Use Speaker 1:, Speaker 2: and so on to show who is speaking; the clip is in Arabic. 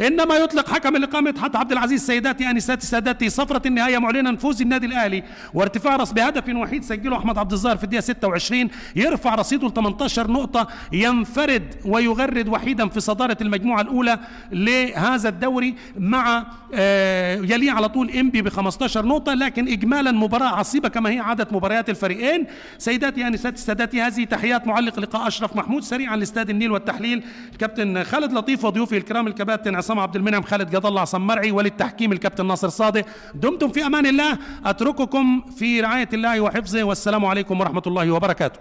Speaker 1: انما يطلق حكم الاقامه حتى عبد العزيز. سيداتي انساتي سادتي، صفرة النهايه معلنا فوز النادي الاهلي وارتفاع راس بهدف وحيد سجله احمد عبد الظاهر في الدقيقه 26، يرفع رصيده ل 18 نقطه، ينفرد ويغرد وحيدا في صداره المجموعه الاولى لهذا الدوري، مع يليه على طول انبي ب 15 نقطه. لكن اجمالا مباراه عصيبه كما هي عاده مباريات الفريقين. سيداتي انساتي سادتي، هذه تحيات معلق لقاء اشرف محمود. سريعا لاستاد النيل والتحليل الكابتن خالد لطيف وضيوفي الكرام الكباتن عصام عبد المنعم، خالد جد الله، عصام مرعي، وللتحكيم الكابتن ناصر صادق. دمتم في امان الله، اترككم في رعايه الله وحفظه، والسلام عليكم ورحمه الله وبركاته.